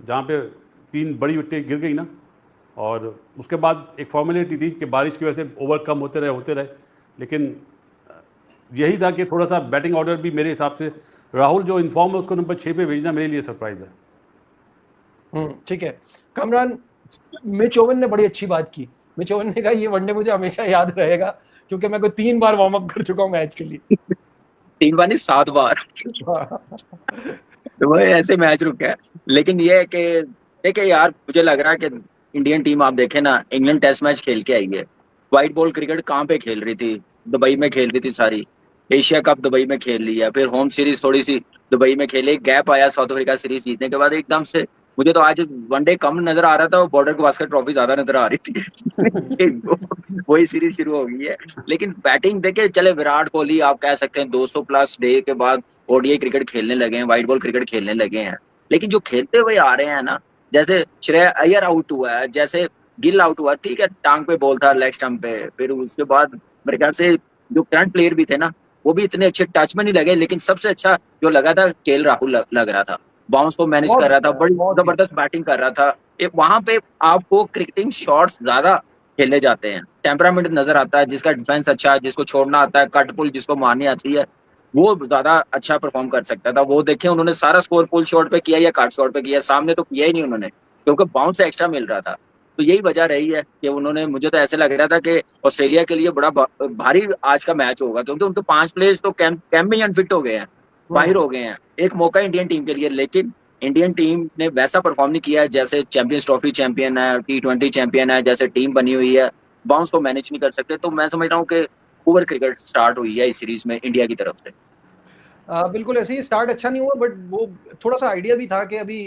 जहाँ पे 3 बड़ी विकेटें गिर गई ना, और उसके बाद एक फॉर्मेलिटी थी कि बारिश की वजह से ओवर कम होते रहे, लेकिन यही था कि थोड़ा सा बैटिंग ऑर्डर भी मेरे हिसाब से राहुल जो इन्फॉर्म है उसको नंबर 6 पे भेजना मेरे लिए सरप्राइज है। ठीक है कामरान, मिच ओवन ने बड़ी अच्छी बात की। मिच ओवन ने कहा ये वनडे मुझे हमेशा याद रहेगा क्योंकि मैं कोई 3 बार वार्म अप कर चुका हूँ मैच के लिए। 3 बार नहीं 7 बार तो वो ऐसे मैच रुका है। लेकिन ये है कि देखिए यार, मुझे लग रहा है कि इंडियन टीम आप देखें ना, इंग्लैंड टेस्ट मैच खेल के आई है। व्हाइट बॉल क्रिकेट कहाँ पे खेल रही थी? दुबई में खेल रही थी सारी। एशिया कप दुबई में खेल लिया, फिर होम सीरीज थोड़ी सी दुबई में खेले, गैप आया साउथ अफ्रीका सीरीज जीतने के बाद एकदम से। मुझे तो आज वनडे कम नजर आ रहा था, बॉर्डर गवास्कर ट्रॉफी ज्यादा नजर आ रही थी वही सीरीज शुरू हो गई है। लेकिन बैटिंग देखे चले, विराट कोहली आप कह सकते हैं 200 प्लस डे के बाद ओडीआई क्रिकेट खेलने लगे हैं, व्हाइट बॉल क्रिकेट खेलने लगे हैं। लेकिन जो खेलते हुए आ रहे हैं ना, जैसे श्रेय अय्यर आउट हुआ है, जैसे गिल आउट हुआ, ठीक है टांग पे बॉल था लेग स्टंप पे, फिर उसके बाद मेरे ख्याल से जो करंट प्लेयर भी थे ना वो भी इतने अच्छे टच में नहीं लगे। लेकिन सबसे अच्छा जो लगा था केएल राहुल लग रहा था, बाउंस को मैनेज कर रहा था, बड़ी जबरदस्त बैटिंग कर रहा था। एक वहां पे आपको क्रिकेटिंग शॉट्स ज्यादा खेले जाते हैं, टेम्परामेंट नजर आता है, जिसका डिफेंस अच्छा है, जिसको छोड़ना आता है, कट पुल जिसको मारनी आती है, वो ज्यादा अच्छा परफॉर्म कर सकता था। वो देखे उन्होंने सारा स्कोर पुल शॉट पे किया या कट शॉट पे किया, सामने तो किया ही नहीं उन्होंने, क्योंकि बाउंस एक्स्ट्रा मिल रहा था। तो यही वजह रही है कि उन्होंने, मुझे तो ऐसे लग रहा था कि ऑस्ट्रेलिया के लिए बड़ा भारी आज का मैच होगा, क्योंकि उनके 5 प्लेयर्स तो कैंप में ही अनफिट हो गए हैं, बाहर हो गए हैं। एक मौका इंडियन टीम के लिए, लेकिन इंडियन टीम ने वैसा परफॉर्म नहीं किया है जैसे चैंपियंस ट्रॉफी चैंपियन है, T20 चैंपियन है, जैसे टीम बनी हुई है, बाउंस को मैनेज नहीं कर सकते। तो मैं समझ रहा हूँ कि ओवर क्रिकेट स्टार्ट हुई है इस सीरीज में इंडिया की तरफ से। बिल्कुल ऐसे ही स्टार्ट अच्छा नहीं हुआ, बट वो थोड़ा सा आइडिया भी था कि अभी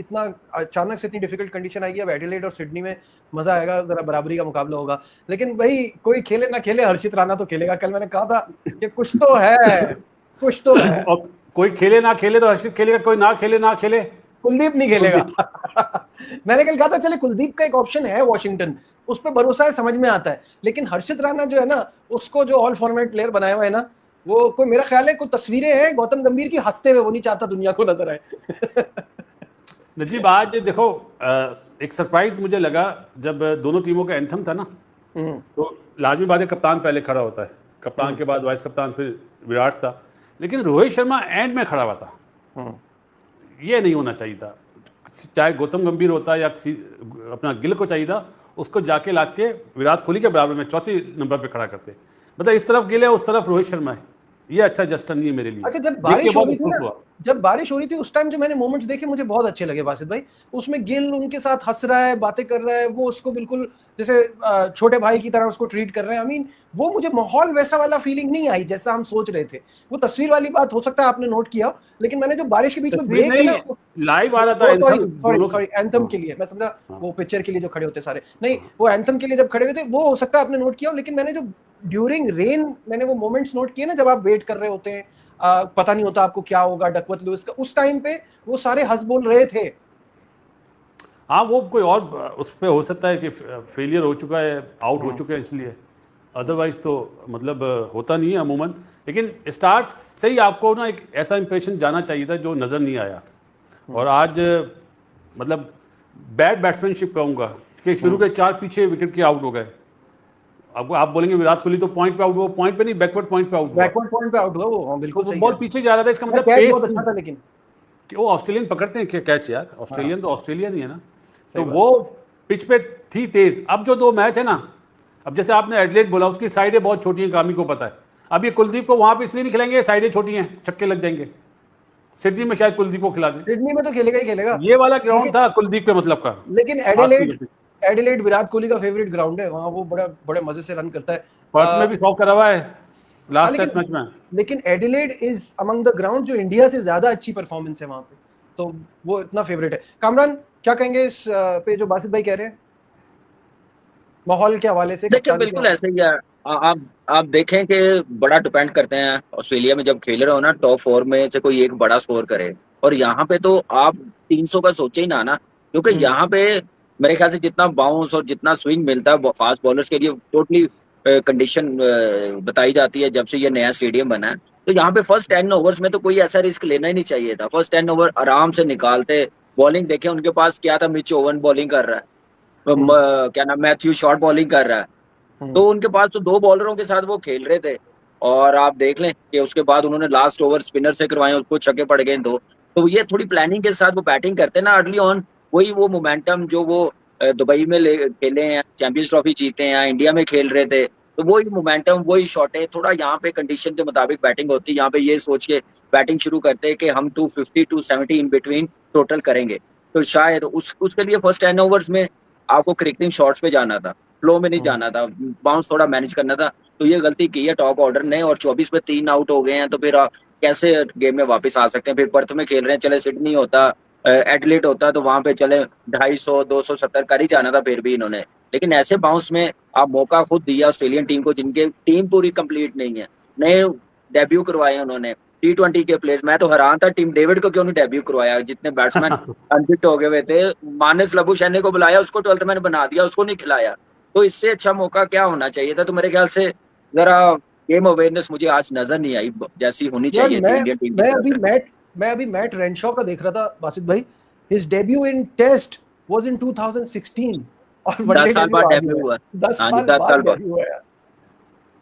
इतना अचानक से इतनी डिफिकल्ट कंडीशन आएगी, अब एडिलेड और सिडनी में मजा आएगा, जरा बराबरी का मुकाबला होगा। लेकिन भाई कोई खेले ना खेले, हर्षित राणा तो खेलेगा। कल मैंने कहा था कि कुछ तो है, कुछ तो है। और कोई खेले ना खेले तो हर्षित खेलेगा, कोई ना खेले कुलदीप नहीं खेलेगा मैंने कल कहा था चले कुलदीप का एक ऑप्शन है वॉशिंगटन, उस पर भरोसा है, समझ में आता है। लेकिन हर्षित राणा जो है ना, उसको जो ऑल फॉर्मेट प्लेयर बनाया हुआ है ना, वो कोई मेरा ख्याल है कोई तस्वीरें हैं गौतम गंभीर की हंसते हुए, वो नहीं चाहता दुनिया को नजर आए नजीब आज देखो, एक सरप्राइज मुझे लगा जब दोनों टीमों का एंथम था ना, तो लाजमी बात है कप्तान पहले खड़ा होता है, कप्तान के बाद वाइस कप्तान, फिर विराट था, लेकिन रोहित शर्मा एंड में खड़ा हुआ था। ये नहीं होना चाहिए था, चाहे गौतम गंभीर होता या अपना गिल को चाहिए था, उसको जाके लाद के विराट कोहली के बराबर में चौथे नंबर पे खड़ा करते। मतलब इस तरफ गिल है, उस तरफ रोहित शर्मा है, ये अच्छा जस्टिस नहीं है मेरे लिए। अच्छा, जब बारिश हो रही थी उस टाइम जो मैंने मोमेंट्स देखे मुझे बहुत अच्छे लगे बासित भाई। उसमें गिल उनके साथ हंस रहा है, बातें कर रहा है, वो उसको बिल्कुल जैसे छोटे भाई की तरह उसको ट्रीट कर रहे हैं। आई मीन वो मुझे माहौल वैसा वाला फीलिंग नहीं आई जैसा हम सोच रहे थे। वो तस्वीर वाली बात हो सकता है आपने नोट किया, लेकिन मैंने जो बारिश के बीच में ब्रेक है ना, लाइव आ रहा था सॉरी एंथम के लिए मैं समझा, वो पिक्चर के लिए जो खड़े होते सारे नहीं, वो एंथम के लिए जब खड़े हुए थे, वो हो सकता है आपने नोट किया। लेकिन मैंने जो ड्यूरिंग रेन मैंने वो मोमेंट्स नोट किए ना, जब आप वेट कर रहे होते हैं, पता नहीं होता आपको क्या होगा डकवर्थ लुईस का, उस टाइम पे वो सारे हंस बोल रहे थे। हाँ, वो कोई और उस पर हो सकता है कि फेलियर हो चुका है, आउट हो चुके हैं इसलिए, अदरवाइज तो मतलब होता नहीं है अमूमन। लेकिन स्टार्ट से ही आपको ना एक ऐसा इंप्रेशन जाना चाहिए था जो नज़र नहीं आया। और आज मतलब बैड बैट्समैनशिप कहूँगा कि शुरू के 4 पीछे विकेट के आउट हो गए। आपको आप बोलेंगे विराट कोहली तो पॉइंट पे आउट हुआ, पॉइंट पे नहीं, बैकवर्ड पॉइंट पे आउट हुआ, बैकवर्ड पॉइंट पे आउट हुआ वो। हाँ बिल्कुल सही, बहुत पीछे जा रहा था। इसका मतलब कैच बहुत अच्छा था, लेकिन कि वो ऑस्ट्रेलियन पकड़ते हैं क्या कैच यार, ऑस्ट्रेलियन तो ऑस्ट्रेलियन ही है ना, तो वो पिच पे थी तेज। अब जो 2 मैच है ना, अब जैसे आपने एडिलेड बोला, उसकी साइडें बहुत छोटी हैं, कामी को पता है। अब ये कुलदीप को वहां पे इसलिए नहीं खिलाएंगे, साइडें छोटी हैं, छक्के लग जाएंगे। सिडनी में शायद कुलदीप को खिला दें, सिडनी में तो खेलेगा ही खेलेगा, ये वाला ग्राउंड था कुलदीप के मतलब का। लेकिन एडिलेड विराट कोहली का फेवरेट ग्राउंड है, वहां वो बड़े मजे से रन करता है। पर्थ में भी 100 करा हुआ है लास्ट टेस्ट मैच में। लेकिन Adelaide is among the ground जो इंडिया से ज्यादा अच्छी परफॉर्मेंस है वहां पे, तो वो इतना फेवरेट है। कामरान क्या कहेंगे इस पे जो बासित भाई कह रहे हैं माहौल के हवाले से? देखिए बिल्कुल ऐसे ही है। आप देखें कि बड़ा डिपेंड करते हैं ऑस्ट्रेलिया में जब खेल रहे हो ना, टॉप 4 में से कोई एक बड़ा स्कोर करे, और यहाँ पे तो आप 300 का सोचे ही ना, क्योंकि यहाँ पे मेरे ख्याल से जितना बाउंस और जितना स्विंग मिलता है फास्ट बॉलर्स के लिए, टोटली कंडीशन बताई जाती है जब से ये नया स्टेडियम बना है। तो यहाँ पे फर्स्ट 10 ओवर्स में तो कोई ऐसा रिस्क लेना ही नहीं चाहिए था। फर्स्ट 10 ओवर आराम से निकालते, बॉलिंग देखें उनके पास क्या था, मिच ओवन बॉलिंग कर रहा है, क्या नाम, मैथ्यू शॉर्ट बॉलिंग कर रहा है, तो उनके पास तो 2 बॉलरों के साथ वो खेल रहे थे। और आप देख लें कि उसके बाद उन्होंने लास्ट ओवर स्पिनर से करवाए, उसको छक्के पड़ गए 2। तो ये थोड़ी प्लानिंग के साथ वो बैटिंग करते हैं ना अर्ली ऑन, वही वो मोमेंटम जो वो दुबई में खेले हैं, चैंपियंस ट्रॉफी जीते हैं, इंडिया में खेल रहे थे, तो वही मोमेंटम वही शॉट है। थोड़ा यहाँ पे कंडीशन के मुताबिक बैटिंग होती है, यहाँ पे ये सोच के बैटिंग शुरू करते हैं कि हम 250 270 इन बिटवीन टोटल करेंगे। तो शायद उसके लिए फर्स्ट 10 ओवर्स में आपको क्रिकेटिंग शॉट्स पे जाना था, फ्लो में नहीं जाना था, बाउंस थोड़ा मैनेज करना था। तो ये गलती की है टॉप ऑर्डर ने, और 24 पे 3 आउट हो गए हैं, तो फिर कैसे गेम में वापस आ सकते हैं। फिर पर्थ में खेल रहे हैं, चले सिडनी होता, एडलेट होता, तो वहां पे चले 250 270 कर ही जाना था फिर भी इन्होंने। लेकिन ऐसे बाउंस में आप मौका खुद दिया ऑस्ट्रेलियन टीम को, जिनके टीम पूरी कंप्लीट नहीं है, नए डेब्यू करवाए उन्होंने T20 के प्लेयर्स। मैं तो हैरान था टीम डेविड को क्यों नहीं डेब्यू करवाया, जितने बैट्समैन अनफिट हो गए हुए थे। मानस लबुशेने को बुलाया, उसको 12th मैन बना दिया, उसको नहीं खिलाया। तो इससे अच्छा मौका क्या होना चाहिए था। तो मेरे ख्याल से जरा गेम अवेयरनेस मुझे आज नजर नहीं आई जैसी होनी चाहिए थी इंडियन टीम की। मैं अभी मैट रेनशॉ का देख रहा था बासित भाई, his debut in Test was in 2016 और 10 साल बाद डेब्यू हुआ। 10 साल बाद हुआ यार।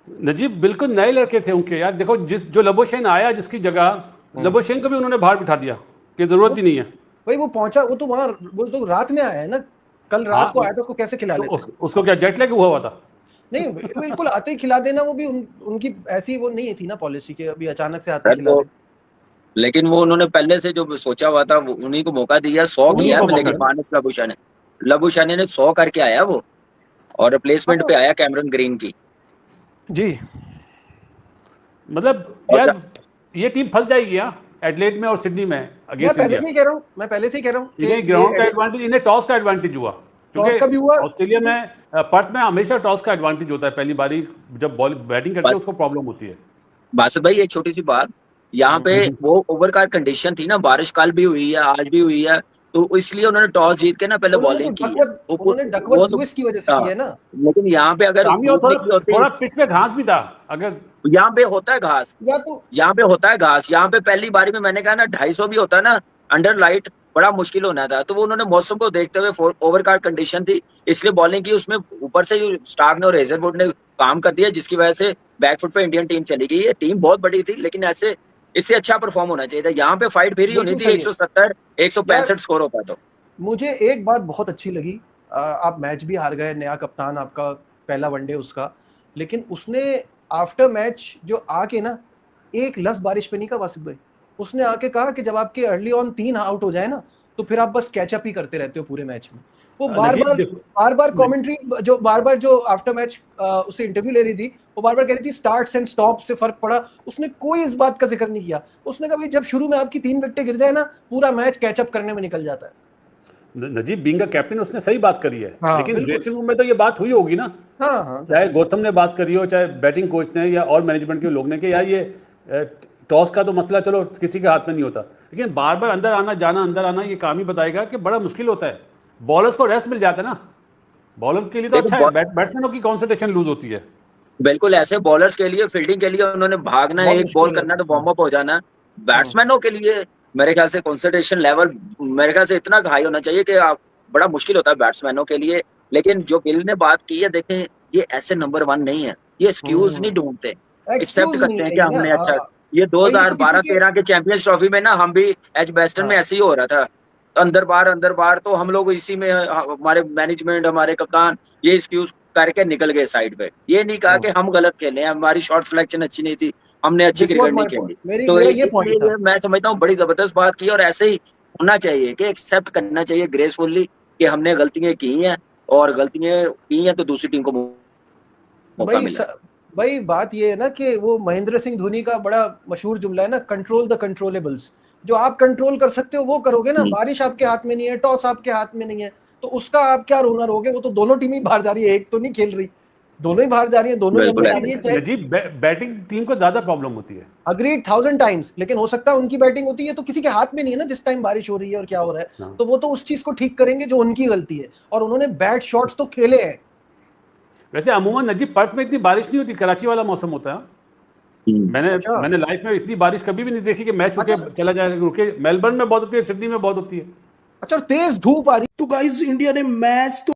नजीब बिल्कुल नए लड़के थे उनके यार। देखो जो लबुशेन आया जिसकी जगह, लबुशेन को भी उन्होंने बाहर बिठा दिया कि जरूरत ही नहीं है भाई। वो पहुंचा, वो तो वहां, वो तो रात में आया है ना, कल रात को आया था, उसको कैसे खिला लेते? उसको क्या जेट लैग हुआ था? नहीं बिल्कुल आते ही खिला देना, वो भी उनकी ऐसी वो नहीं थी ना पॉलिसी के अभी अचानक से आते खिला दे। लेकिन वो उन्होंने पहले से जो सोचा हुआ था उन्हीं को मौका दिया। 100 किया, लेकिन मानस लबुशेने ने 100 करके आया वो, और रिप्लेसमेंट पे आया कैमरन ग्रीन की जी। मतलब यार ये टीम फंस जाएगी यार एडलेड में और सिडनी में अगेंस्ट इंडिया। मैं पहले से ही कह रहा हूं कि ग्राउंड का एडवांटेज, इन्हें टॉस का एडवांटेज हुआ, क्योंकि ऑस्ट्रेलिया में पर्थ में हमेशा टॉस का एडवांटेज होता है। पहली बारी जब बॉल बैटिंग करते हैं उसको प्रॉब्लम होती है। बासित भाई एक छोटी सी बात, यहाँ पे वो ओवर का कंडीशन थी ना, बारिश कल भी हुई है आज भी हुई है, तो इसलिए उन्होंने टॉस जीत के ना पहले बॉलिंग की है। उन्होंने डकवर्थ लुइस की वजह से की है ना। लेकिन यहाँ पे अगर थोड़ा पिच पे घास भी था, अगर यहाँ पे होता है घास, यहाँ पे होता है घास, यहाँ पे पहली बारी में मैंने कहा ना 250 भी होता है ना अंडर लाइट, बड़ा मुश्किल होना था। तो वो उन्होंने मौसम को देखते हुए ओवर का कंडीशन थी इसलिए बॉलिंग की, उसमें ऊपर से स्टार्क ने और हेजलवुड ने काम कर दिया, जिसकी वजह से बैकफुट पे इंडियन टीम चली गई। ये टीम बहुत बड़ी थी, लेकिन ऐसे इससे अच्छा परफॉर्म होना चाहिए था। यहाँ पे फाइट फिर ही होनी थी, 170 165 स्कोर होता। तो मुझे एक बात बहुत अच्छी लगी, आप मैच भी हार गए, नया कप्तान आपका, पहला वनडे उसका, लेकिन उसने आफ्टर मैच जो आके ना एक लफ्ज बारिश पे नहीं कहा बासित भाई। उसने आके कहा कि जब आपके अर्ली ऑन 3 आउट हो जाए ना, तो फिर आप बस कैचअप ही करते रहते हो पूरे मैच में। वो बार बार कमेंट्री जो बार बार जो आफ्टर मैच उससे इंटरव्यू ले रही थी, वो बार बार कह रही थी स्टार्ट्स एंड स्टॉप से फर्क पड़ा। उसने कोई इस बात का जिक्र नहीं किया। उसने कहा भाई जब शुरू में आपकी 3 विकेटें गिर जाए ना, पूरा मैच कैचअप करने में निकल जाता है। नजीब बीइंग अ कैप्टन उसने सही बात करी है। लेकिन ड्रेसिंग रूम में तो ये बात हुई होगी ना। चाहे गौतम ने बात करी हो, चाहे बैटिंग कोच ने या और मैनेजमेंट के लोग ने, कि यार ये टॉस का तो मसला चलो किसी के हाथ में नहीं होता, लेकिन बार बार अंदर आना जाना अंदर आना ये काम ही बताएगा कि बड़ा मुश्किल होता है। बॉलर्स को रेस्ट मिल जाता है ना, बॉलर के लिए तो अच्छा है, बैट्समैनों की कंसंट्रेशन लूज होती है। बिल्कुल, ऐसे बॉलर्स के लिए फील्डिंग के लिए उन्होंने भागना, एक बॉल करना तो वार्म अप हो जाना। बैट्समैनों के लिए मेरे ख्याल से कंसंट्रेशन लेवल मेरे ख्याल से इतना हाई होना चाहिए कि बड़ा मुश्किल होता है बैट्समैनों के लिए। लेकिन जो गिल ने बात की है, देखें ये ऐसे नंबर 1 नहीं है, ये एक्सक्यूज नहीं ढूंढते, एक्सेप्ट करते हैं कि हमने अच्छा। ये 2012-13 के चैंपियंस ट्रॉफी में ना हम भी एजबेस्टन में ऐसे ही हो रहा था, अंदर बार, तो हम लोग इसी में, हमारे मैनेजमेंट हमारे कप्तान ये एक्सक्यूज करके निकल गए साइड पे। ये नहीं कहा कि हम गलत खेले, हमारी शॉट सिलेक्शन अच्छी नहीं थी, हमने अच्छी क्रिकेट नहीं खेली। तो ये मैं समझता हूँ बड़ी जबरदस्त बात की, और ऐसे ही होना चाहिए कि एक्सेप्ट करना चाहिए ग्रेसफुली कि हमने गलतियां की हैं, और गलतियां की हैं तो दूसरी टीम को मौका मिला। भाई बात ये है ना कि वो महेंद्र सिंह धोनी का बड़ा मशहूर जुमला है ना, कंट्रोल द कंट्रोलेबल्स। जो आप कंट्रोल कर सकते हो वो करोगे ना। बारिश आपके हाथ में नहीं है, टॉस आपके हाथ में नहीं है, तो उसका आप क्या रोना रहोगे। वो तो दोनों टीम ही बाहर जा रही है, एक तो नहीं खेल रही, दोनों ही बाहर जा रही है, दोनों बैटिंग टीम को ज्यादा प्रॉब्लम होती है। अग्रीड 1000 टाइम्स, लेकिन हो सकता है उनकी बैटिंग होती है तो किसी के हाथ में नहीं है ना, जिस टाइम बारिश हो रही है और क्या हो रहा है, तो वो तो उस चीज को ठीक करेंगे जो उनकी गलती है, और उन्होंने बैड शॉट्स तो खेले हैं। वैसे अमूमन नजीब पर्थ में इतनी बारिश नहीं होती, कराची वाला मौसम होता है। मैंने लाइफ में इतनी बारिश कभी भी नहीं देखी कि मैच रुके चला जाए, रुके। मेलबर्न में बहुत होती है, सिडनी में बहुत होती है। अच्छा और तेज धूप आ रही तो गाइस इंडिया ने मैच तो